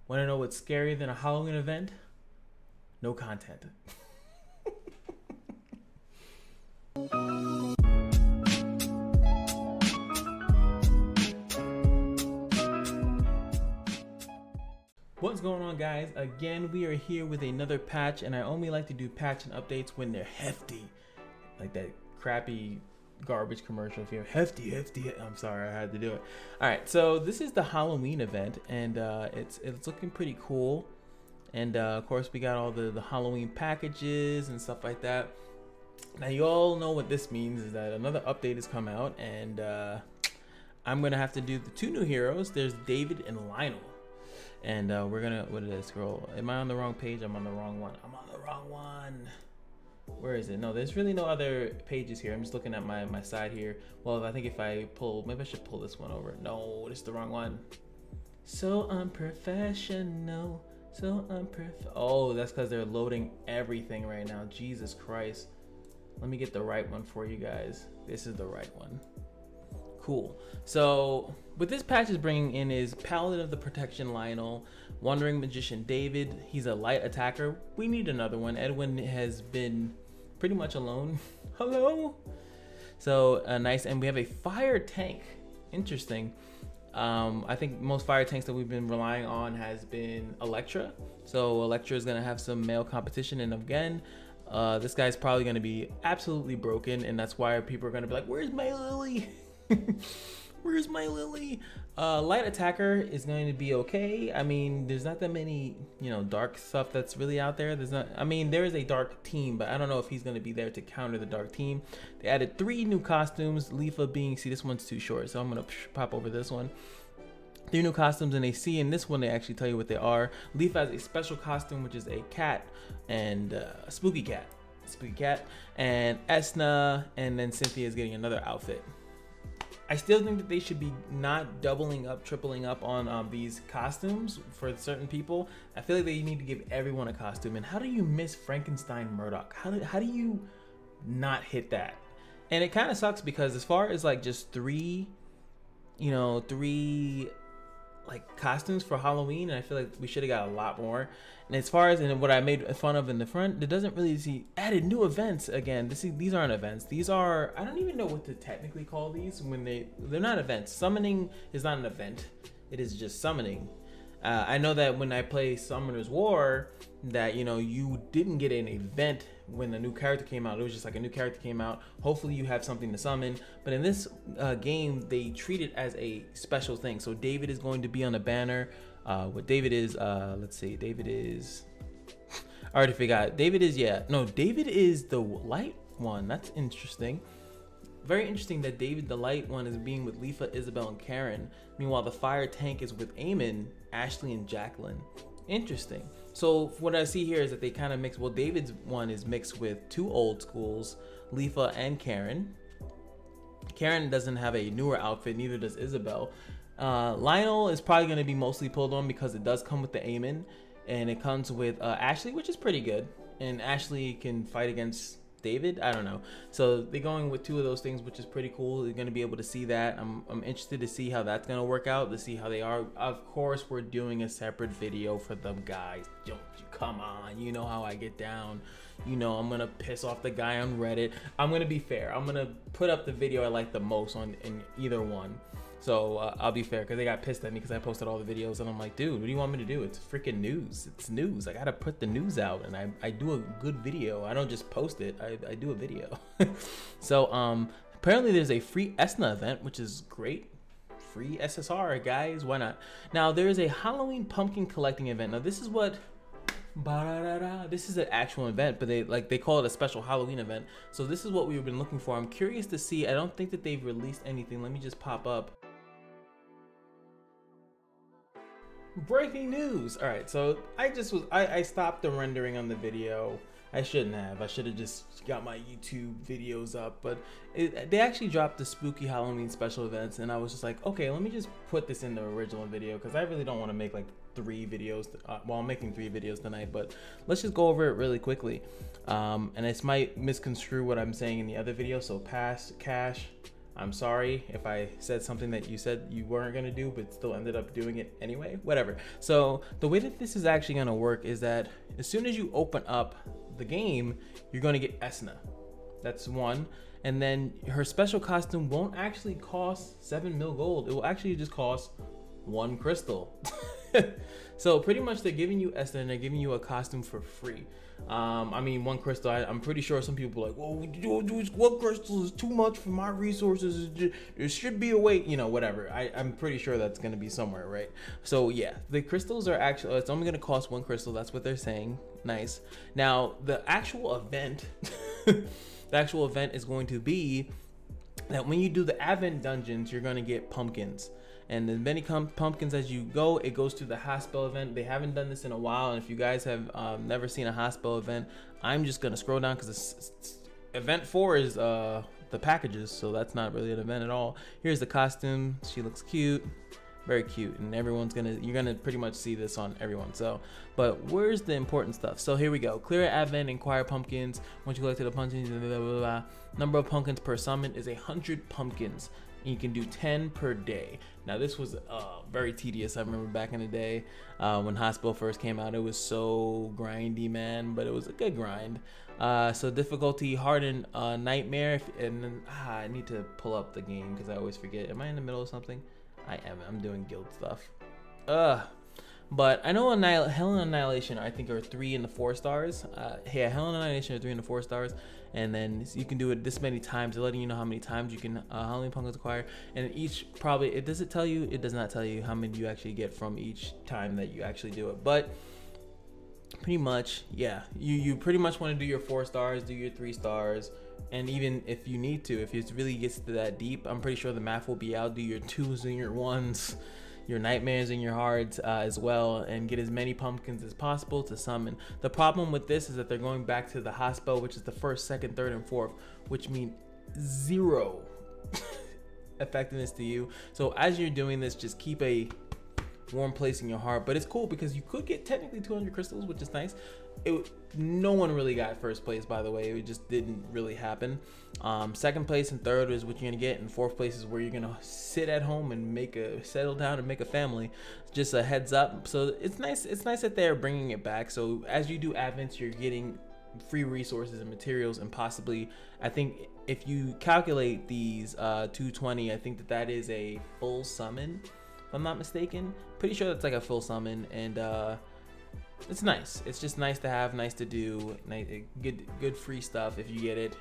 Want to know what's scarier than a Halloween event? No content. What's going on, guys? Again, we are here with another patch, and I only like to do patch and updates when they're hefty, like that crappy garbage commercial. If you're hefty, I'm sorry, I had to do it. All right, so this is the Halloween event, and it's looking pretty cool. And of course, we got all the Halloween packages and stuff like that. Now, you all know what this means is that another update has come out, and I'm gonna have to do the two new heroes. There's David and Lionel. And we're gonna, what did I scroll? Am I on the wrong page? I'm on the wrong one. I'm on the wrong one. Where is it? No, there's really no other pages here. I'm just looking at my side here. Well, I think if I pull, maybe I should pull this one over. No, this is the wrong one. So unprofessional. So unprof. Oh, that's because they're loading everything right now. Jesus Christ. Let me get the right one for you guys. This is the right one. Cool. So what this patch is bringing in is Paladin of the Protection Lionel, Wandering Magician David. He's a light attacker. We need another one. Edwin has been pretty much alone. Hello. So nice. And we have a fire tank. Interesting. I think most fire tanks that we've been relying on has been Electra. So Electra is going to have some male competition. And again, this guy's probably going to be absolutely broken. And that's why people are going to be like, where's my Lily? Where's my Lily? Light attacker is going to be okay. I mean, there's not that many, you know, dark stuff that's really out there. There's not, I mean, there is a dark team, but I don't know if he's going to be there to counter the dark team. They added 3 new costumes, Leafa being, see, this one's too short, so I'm going to pop over this one. 3 new costumes, and they see in this one they actually tell you what they are. Leafa has a special costume, which is a cat and a spooky cat, and Esna, and then Cynthia is getting another outfit. I still think that they should be not doubling up, tripling up on these costumes for certain people. I feel like they need to give everyone a costume. And how do you miss Frankenstein Murdoch? How do you not hit that? And it kind of sucks because as far as like just 3 like costumes for Halloween, and I feel like we should have got a lot more. And as far as what I made fun of in the front, it doesn't really see added new events again. These aren't events. These are, I don't even know what to technically call these when they're not events. Summoning is not an event. It is just summoning. I know that when I play Summoner's War, that, you know, you didn't get an event when a new character came out. It was just like a new character came out. Hopefully you have something to summon. But in this game, they treat it as a special thing. So David is going to be on a banner. What David is, let's see, David is, I already forgot. David is, yeah, no, David is the light one. That's interesting. Very interesting that David, the light one, is being with Leafa, Isabel, and Karen. Meanwhile, the fire tank is with Eamon, Ashley, and Jacqueline. Interesting. So what I see here is that they kind of mix, well, David's one is mixed with 2 old schools, Leafa and Karen. Karen doesn't have a newer outfit, neither does Isabel. Lionel is probably going to be mostly pulled on because it does come with the Eamon, and it comes with Ashley, which is pretty good. And Ashley can fight against David, I don't know. So they're going with 2 of those things, which is pretty cool. You're going to be able to see that. I'm interested to see how that's going to work out, to see how they are. Of course, we're doing a separate video for them guys. Don't you come on, you know how I get down. You know I'm going to piss off the guy on Reddit. I'm going to be fair. I'm going to put up the video I like the most in either one. So I'll be fair, because they got pissed at me because I posted all the videos, and I'm like, dude, what do you want me to do? It's freaking news. It's news. I gotta put the news out, and I do a good video. I don't just post it. I do a video. So apparently there's a free Esna event, which is great. Free SSR, guys. Why not? Now there is a Halloween pumpkin collecting event. Now this is what. This is an actual event, but they call it a special Halloween event. So this is what we've been looking for. I'm curious to see. I don't think that they've released anything. Let me just pop up. Breaking news. All right, so I stopped the rendering on the video. I shouldn't have. I should have just got my YouTube videos up, but they actually dropped the spooky Halloween special events, and I was just like, okay, let me just put this in the original video, because I really don't want to make like 3 videos. Well, I'm making 3 videos tonight, but let's just go over it really quickly. And this might misconstrue what I'm saying in the other video, so past cash I'm sorry if I said something that you said you weren't gonna do, but still ended up doing it anyway, whatever. So the way that this is actually gonna work is that as soon as you open up the game, you're gonna get Esna. That's one. And then her special costume won't actually cost 7 mil gold. It will actually just cost 1 crystal. So pretty much they're giving you Esna and they're giving you a costume for free. I mean, 1 crystal, I'm pretty sure some people are like, well, 1 crystal is too much for my resources. There should be a way, you know, whatever. I'm pretty sure that's going to be somewhere, right? So yeah, the crystals are actually, it's only going to cost 1 crystal. That's what they're saying. Nice. Now, the actual event, the actual event is going to be that when you do the Advent dungeons, you're going to get pumpkins. And as many pumpkins as you go, it goes to the hospital event. They haven't done this in a while, and if you guys have never seen a hospital event, I'm just gonna scroll down because event 4 is the packages, so that's not really an event at all. Here's the costume. She looks cute, very cute, and you're gonna pretty much see this on everyone. So, but where's the important stuff? So here we go. Clear Advent, inquire pumpkins. Once you collect the pumpkins, blah, blah, blah, blah. Number of pumpkins per summon is 100 pumpkins. You can do 10 per day. Now this was very tedious. I remember back in the day when Hospital first came out, it was so grindy, man, but it was a good grind. So difficulty, hardened nightmare, and then I need to pull up the game because I always forget. Am I in the middle of something? I am. I'm doing guild stuff. But I know Hell and Annihilation, I think, are 3 and the 4 stars. Yeah, Hell and Annihilation are 3 and the 4 stars, and then you can do it this many times. They're letting you know how many times you can, how many pumpkins acquire, and each probably does it tell you? It does not tell you how many you actually get from each time that you actually do it, but pretty much, yeah, you pretty much want to do your 4 stars, do your 3 stars. And even if you need to, if it really gets to that deep, I'm pretty sure the math will be out. Do your 2s and your 1s, your nightmares and your hearts as well, and get as many pumpkins as possible to summon. The problem with this is that they're going back to the hospital, which is the 1st, 2nd, 3rd, and 4th, which mean 0 effectiveness to you. So as you're doing this, just keep a warm place in your heart. But it's cool because you could get technically 200 crystals, which is nice. No one really got 1st place, by the way. It just didn't really happen. 2nd place and 3rd is what you're gonna get, and 4th place is where you're gonna sit at home and settle down and make a family. Just a heads up. So it's nice that they're bringing it back. So as you do Advents, you're getting free resources and materials, and possibly, I think if you calculate these 220, I think that is a full summon, if I'm not mistaken. Pretty sure that's like a full summon, and it's nice. It's just nice to have, nice to do, good free stuff if you get it.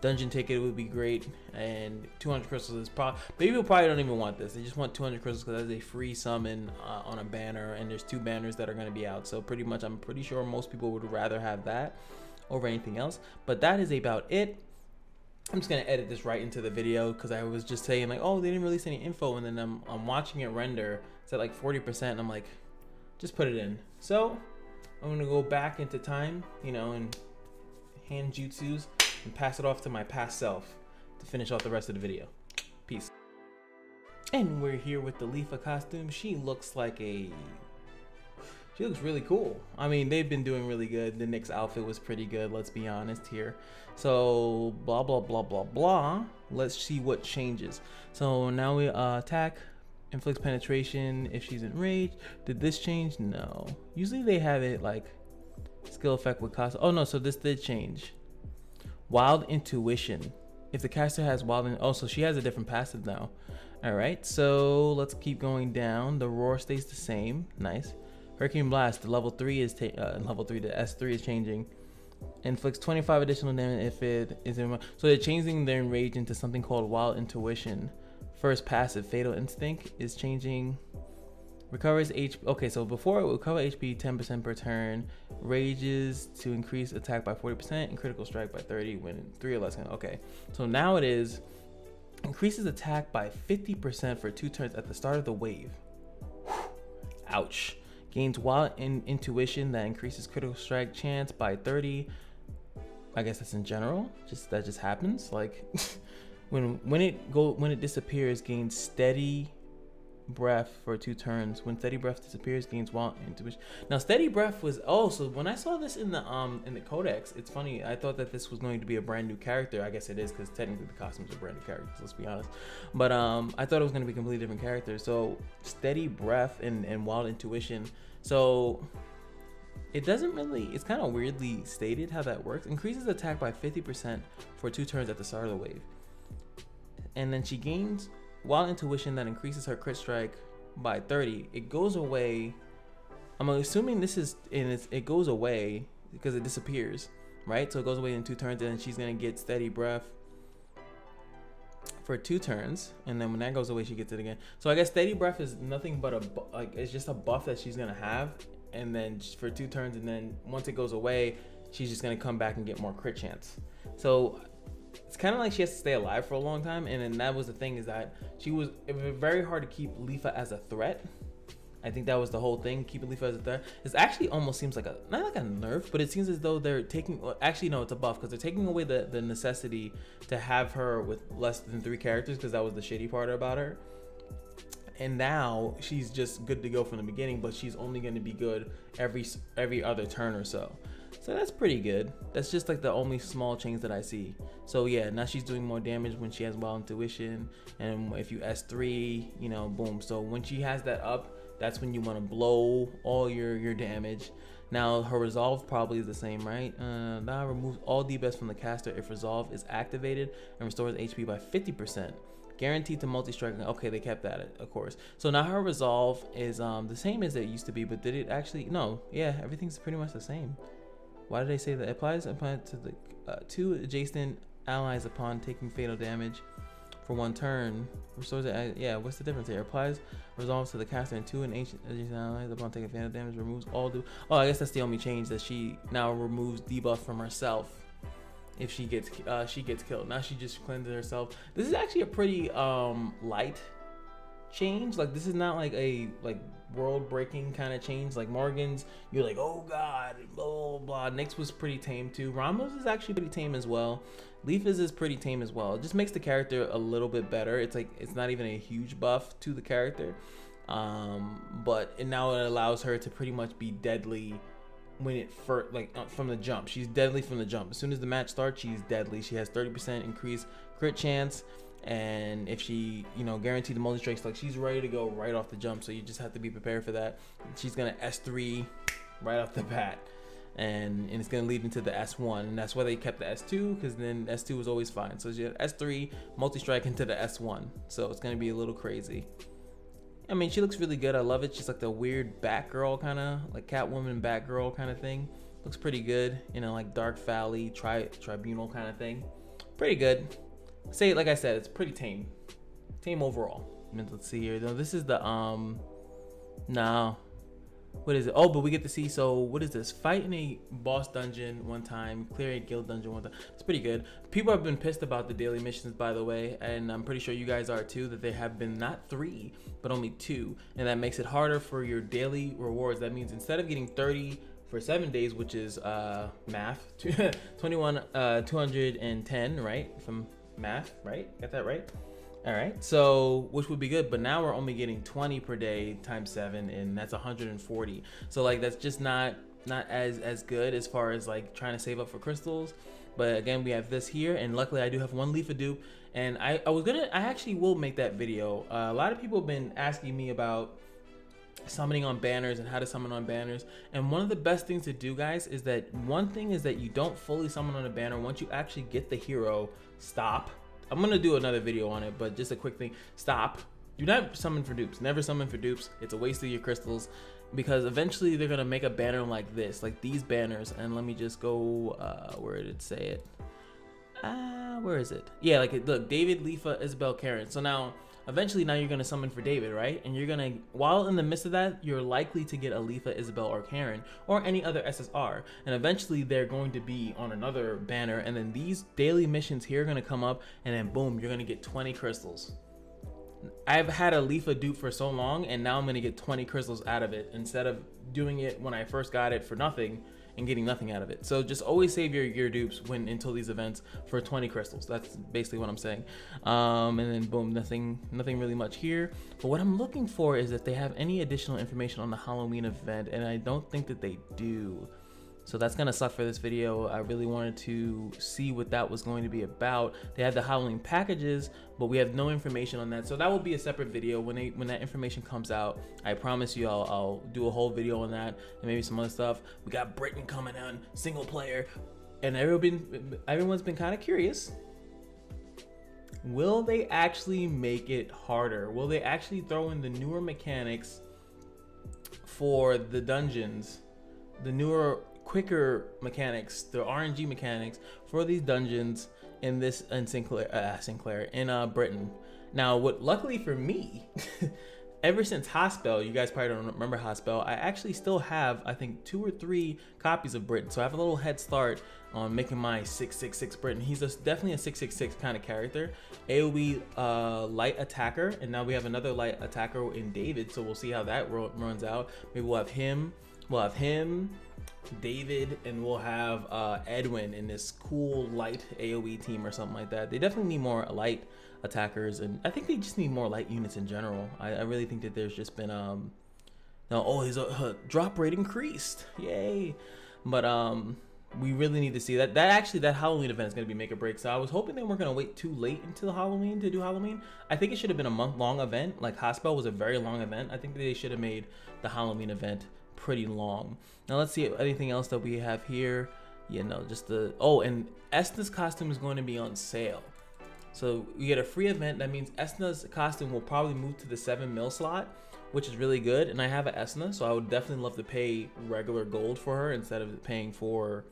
Dungeon ticket would be great, and 200 crystals is probably, people probably don't even want this. They just want 200 crystals because that's a free summon on a banner, and there's 2 banners that are going to be out. So pretty much, I'm pretty sure most people would rather have that over anything else. But that is about it. I'm just gonna edit this right into the video because I was just saying like, oh, they didn't release any info, and then I'm watching it render. It's at like 40%, and I'm like, just put it in. So I'm gonna go back into time, you know, and hand jutsus and pass it off to my past self to finish off the rest of the video. Peace. And we're here with the Leafa costume. She looks really cool. I mean, they've been doing really good. The Nyx outfit was pretty good, let's be honest here. So blah blah blah blah blah. Let's see what changes. So now we attack, inflicts penetration if she's enraged. Did this change? No. Usually they have it like skill effect with cost. Oh no, so this did change. Wild intuition. If the caster has so she has a different passive now. All right, so let's keep going down. The roar stays the same. Nice. Hurricane blast. The level 3 is the S3 is changing. Inflicts 25 additional damage if it is in. So they're changing their enrage into something called wild intuition. First passive, fatal instinct, is changing. Recovers HP. Okay, so before it would recover HP 10% per turn. Rages to increase attack by 40% and critical strike by 30 when 3 or less. Okay, so now it is increases attack by 50% for 2 turns at the start of the wave. Ouch. Gains wild intuition that increases critical strike chance by 30. I guess that's in general. That just happens. Like when it disappears, gains steady breath for 2 turns. When steady breath disappears, gains wild intuition. Now steady breath was so when I saw this in the codex, it's funny. I thought that this was going to be a brand new character. I guess it is because technically the costumes are brand new characters. Let's be honest. But I thought it was going to be a completely different character. So steady breath and wild intuition. So it doesn't really. It's kind of weirdly stated how that works. Increases attack by 50% for 2 turns at the start of the wave, and then she gains wild intuition that increases her crit strike by 30. It goes away. I'm assuming this is it goes away because it disappears, right? So it goes away in 2 turns, and then she's gonna get steady breath for 2 turns, and then when that goes away, she gets it again. So I guess steady breath is nothing but it's just a buff that she's gonna have, and then for 2 turns, and then once it goes away, she's just gonna come back and get more crit chance. So it's kind of like she has to stay alive for a long time, and then that was the thing, is that it was very hard to keep Leafa as a threat. I think that was the whole thing, keeping Leafa as a threat. It actually almost seems like not like a nerf, but it seems as though they're taking, actually no, it's a buff, because they're taking away the necessity to have her with less than 3 characters, because that was the shitty part about her. And now she's just good to go from the beginning, but she's only going to be good every other turn or so. So that's pretty good. That's just like the only small change that I see. So yeah, now she's doing more damage when she has wild intuition, and if you S3, you know, boom. So when she has that up, that's when you want to blow all your damage. Now her resolve probably is the same, right? Now removes all debuffs from the caster if resolve is activated and restores HP by 50%. Guaranteed to multi-strike. Okay, they kept that, of course. So now her resolve is the same as it used to be, but did it actually? No. Yeah, everything's pretty much the same. Why did they say that? Applies to the 2 adjacent allies upon taking fatal damage for 1 turn. Restores it. Yeah, what's the difference here? Applies resolves to the caster and 2 adjacent allies upon taking fatal damage. Removes all Oh, I guess that's the only change, that she now removes debuff from herself if she gets killed. Now she just cleanses herself. This is actually a pretty light change. Like, this is not like a world breaking kind of change like Morgan's. You're like, oh god, blah blah blah. Nyx was pretty tame too. Ramos is actually pretty tame as well. Leafa's is pretty tame as well. It just makes the character a little bit better. It's like, it's not even a huge buff to the character, but now it allows her to pretty much be deadly when it first, from the jump. She's deadly from the jump. As soon as the match starts, she's deadly. She has 30% increased crit chance, and if she, you know, guaranteed the multi-strikes, like, she's ready to go right off the jump. So you just have to be prepared for that. She's gonna S3 right off the bat, and it's gonna lead into the S1, and that's why they kept the S2, because then S2 was always fine. So she had S3 multi-strike into the S1, so it's gonna be a little crazy. I mean, she looks really good. I love it. She's like the weird Batgirl kind of, like Catwoman Batgirl kind of thing. Looks pretty good, you know, like Dark Valley tribunal kind of thing. Pretty good. Say, like I said, it's pretty tame overall. I mean, let's see here. No, this is the no, what is it? Oh, but we get to see, so what is this? Fight in a boss dungeon 1 time, clear a guild dungeon 1 time. It's pretty good. People have been pissed about the daily missions, by the way, and I'm pretty sure you guys are too, that there have been not 3 but only 2, and that makes it harder for your daily rewards. That means instead of getting 30 for 7 days, which is math 210, right? From math, right? Got that right? All right, so which would be good, but now we're only getting 20 per day times 7, and that's 140. So like, that's just not as good as far as like trying to save up for crystals. But again, we have this here, and luckily I do have 1 Leafa dupe, and I actually will make that video. A lot of people have been asking me about summoning on banners and how to summon on banners, and one of the best things to do, guys, is that one thing is that you don't fully summon on a banner. Once you actually get the hero, stop. I'm gonna do another video on it, but just a quick thing. Stop. Do not summon for dupes. Never summon for dupes. It's a waste of your crystals, because eventually they're gonna make a banner like this, like these banners. And let me just go, where did it say it? Where is it? Yeah, like, look, David, Leafa, Isabel, Karen. So now, eventually now you're gonna summon for David, right? And you're gonna, while in the midst of that, you're likely to get a Leafa, Isabel, or Karen, or any other SSR. And eventually they're going to be on another banner, and then these daily missions here are gonna come up, and then boom, you're gonna get 20 crystals. I've had a Leafa dupe for so long, and now I'm gonna get 20 crystals out of it, instead of doing it when I first got it for nothing and getting nothing out of it. So just always save your dupes until these events for 20 crystals. That's basically what I'm saying. And then boom, nothing really much here. But what I'm looking for is if they have any additional information on the Halloween event, and I don't think that they do. So that's gonna suck for this video. I really wanted to see what that was going to be about. They had the Halloween packages, but we have no information on that. So that will be a separate video when that information comes out. I promise you I'll do a whole video on that and maybe some other stuff. We got Britain coming on single player, and everyone's been kind of curious. Will they actually make it harder? Will they actually throw in the newer mechanics for the dungeons, the newer quicker mechanics, the RNG mechanics for these dungeons in this in Britain? Now, luckily for me, ever since Hospel, you guys probably don't remember Hospel, I actually still have, I think, 2 or 3 copies of Britain. So I have a little head start on making my 666 Britain. He's definitely a 666 kind of character. AoE light attacker, and now we have another light attacker in David, so we'll see how that runs out. Maybe we'll have him, David, and we'll have Edwin in this cool light AoE team or something like that. They definitely need more light attackers, and I think they just need more light units in general. I really think that there's just been his drop rate increased, yay. But we really need to see that Halloween event is going to be make or break. So I was hoping they weren't going to wait too late into the Halloween to do Halloween. I think it should have been a month-long event. Like Hospel was a very long event. I think they should have made the Halloween event pretty long. Now let's see anything else that we have here. Just and Esna's costume is going to be on sale. So you get a free event. That means Esna's costume will probably move to the 7 mil slot, which is really good. And I have an Esna, so I would definitely love to pay regular gold for her instead of paying for,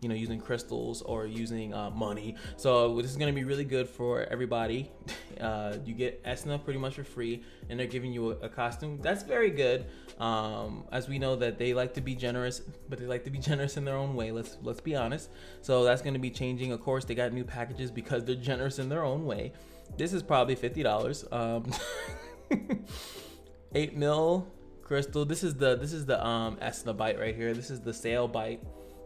using crystals or using money. So this is going to be really good for everybody. You get Esna pretty much for free, and they're giving you a costume. That's very good. As we know that they like to be generous, but they like to be generous in their own way. Let's be honest. So that's going to be changing. Of course, they got new packages because they're generous in their own way. This is probably $50. 8 mil crystal. This is the Esna bite right here. This is the sale bite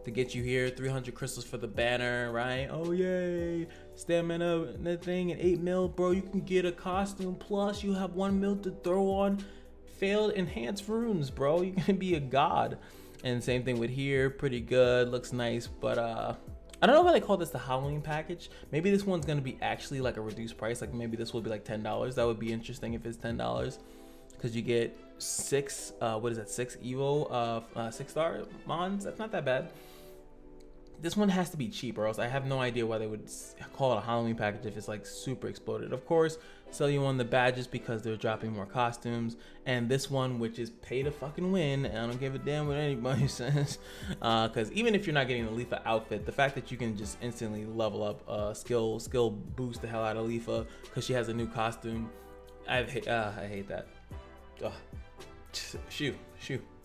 to get you here. 300 crystals for the banner, right? Oh yay! Stamina, that thing, and 8 mil, bro. You can get a costume, plus you have 1 mil to throw on failed enhanced runes, bro. You're gonna be a god. And same thing with here. Pretty good, looks nice, but I don't know why they call this the Halloween package. Maybe this one's gonna be actually like a reduced price. Like maybe this will be like $10. That would be interesting if it's $10, because you get 6 6 Evo 6-star mons. That's not that bad. This one has to be cheap, or else I have no idea why they would call it a Halloween package if it's like super exploded. Of course, sell you on the badges because they're dropping more costumes, and this one, which is pay to fucking win, and I don't give a damn what anybody says, because even if you're not getting the Leafa outfit, the fact that you can just instantly level up skill boost the hell out of Leafa because she has a new costume. I hate that. Shoo,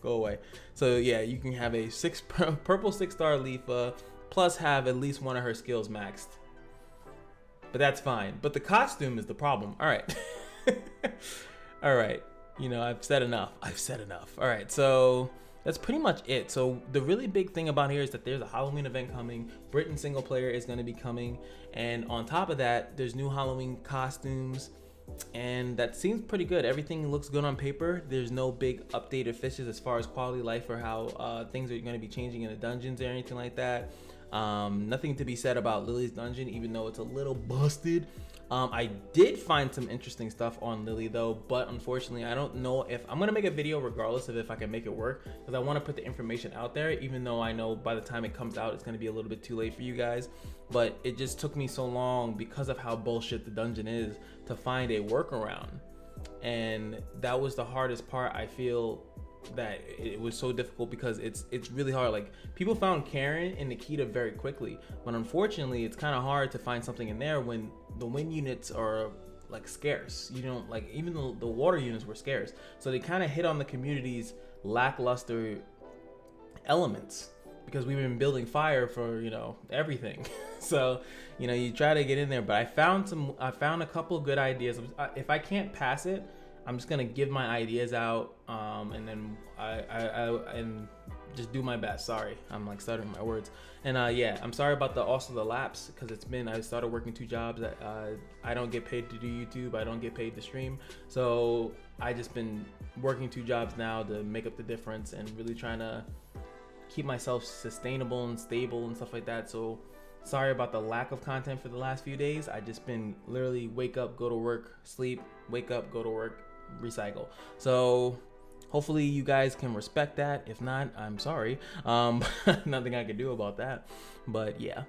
go away. So yeah, you can have a purple 6-star Leafa, plus have at least one of her skills maxed. But that's fine. But the costume is the problem. All right. All right. I've said enough. All right. So that's pretty much it. So the really big thing about here is that there's a Halloween event coming. Britain single player is going to be coming. And on top of that, there's new Halloween costumes. And that seems pretty good. Everything looks good on paper. There's no big updated fishes as far as quality of life or how things are going to be changing in the dungeons or anything like that. Nothing to be said about Lily's dungeon, even though it's a little busted. I did find some interesting stuff on Lily though, but unfortunately I don't know if I'm gonna make a video regardless of if I can make it work, because I want to put the information out there, even though I know by the time it comes out it's gonna be a little bit too late for you guys. But it just took me so long because of how bullshit the dungeon is to find a workaround, and that was the hardest part. I feel that it was so difficult because it's really hard. Like, people found Karen and Nikita very quickly, but unfortunately it's kind of hard to find something in there when the wind units are like scarce. You don't, like, even the water units were scarce, so they kind of hit on the community's lackluster elements, because we've been building fire for, everything. So, you try to get in there, but I found a couple of good ideas. If I can't pass it, I'm just gonna give my ideas out, and then and just do my best. Sorry, I'm like stuttering my words. And yeah, I'm sorry about the lapse, because I started working 2 jobs. I don't get paid to do YouTube. I don't get paid to stream. So I just been working 2 jobs now to make up the difference and really trying to keep myself sustainable and stable and stuff like that. So sorry about the lack of content for the last few days. I just been literally wake up, go to work, sleep, wake up, go to work, recycle. So hopefully you guys can respect that. If not, I'm sorry. Nothing I can do about that. But yeah.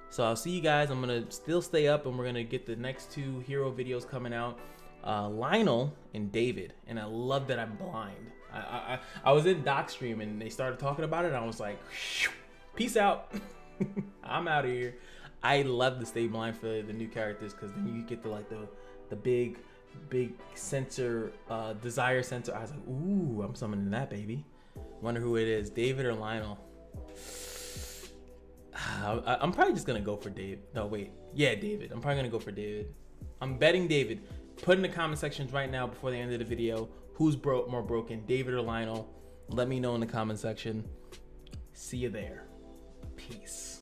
So I'll see you guys. I'm gonna still stay up, and we're gonna get the next 2 hero videos coming out. Lionel and David. And I love that I'm blind. I was in Doc stream and they started talking about it, and I was like, peace out. I'm out of here. I love to stay blind for the new characters, because then you get the big sensor, desire sensor. I was like, ooh, I'm summoning that baby. Wonder who it is, David or Lionel. I'm probably just gonna go for David. No, wait, yeah, David. I'm probably gonna go for David. I'm betting David. Put in the comment sections right now before the end of the video who's more broken, David or Lionel. Let me know in the comment section. See you there. Peace.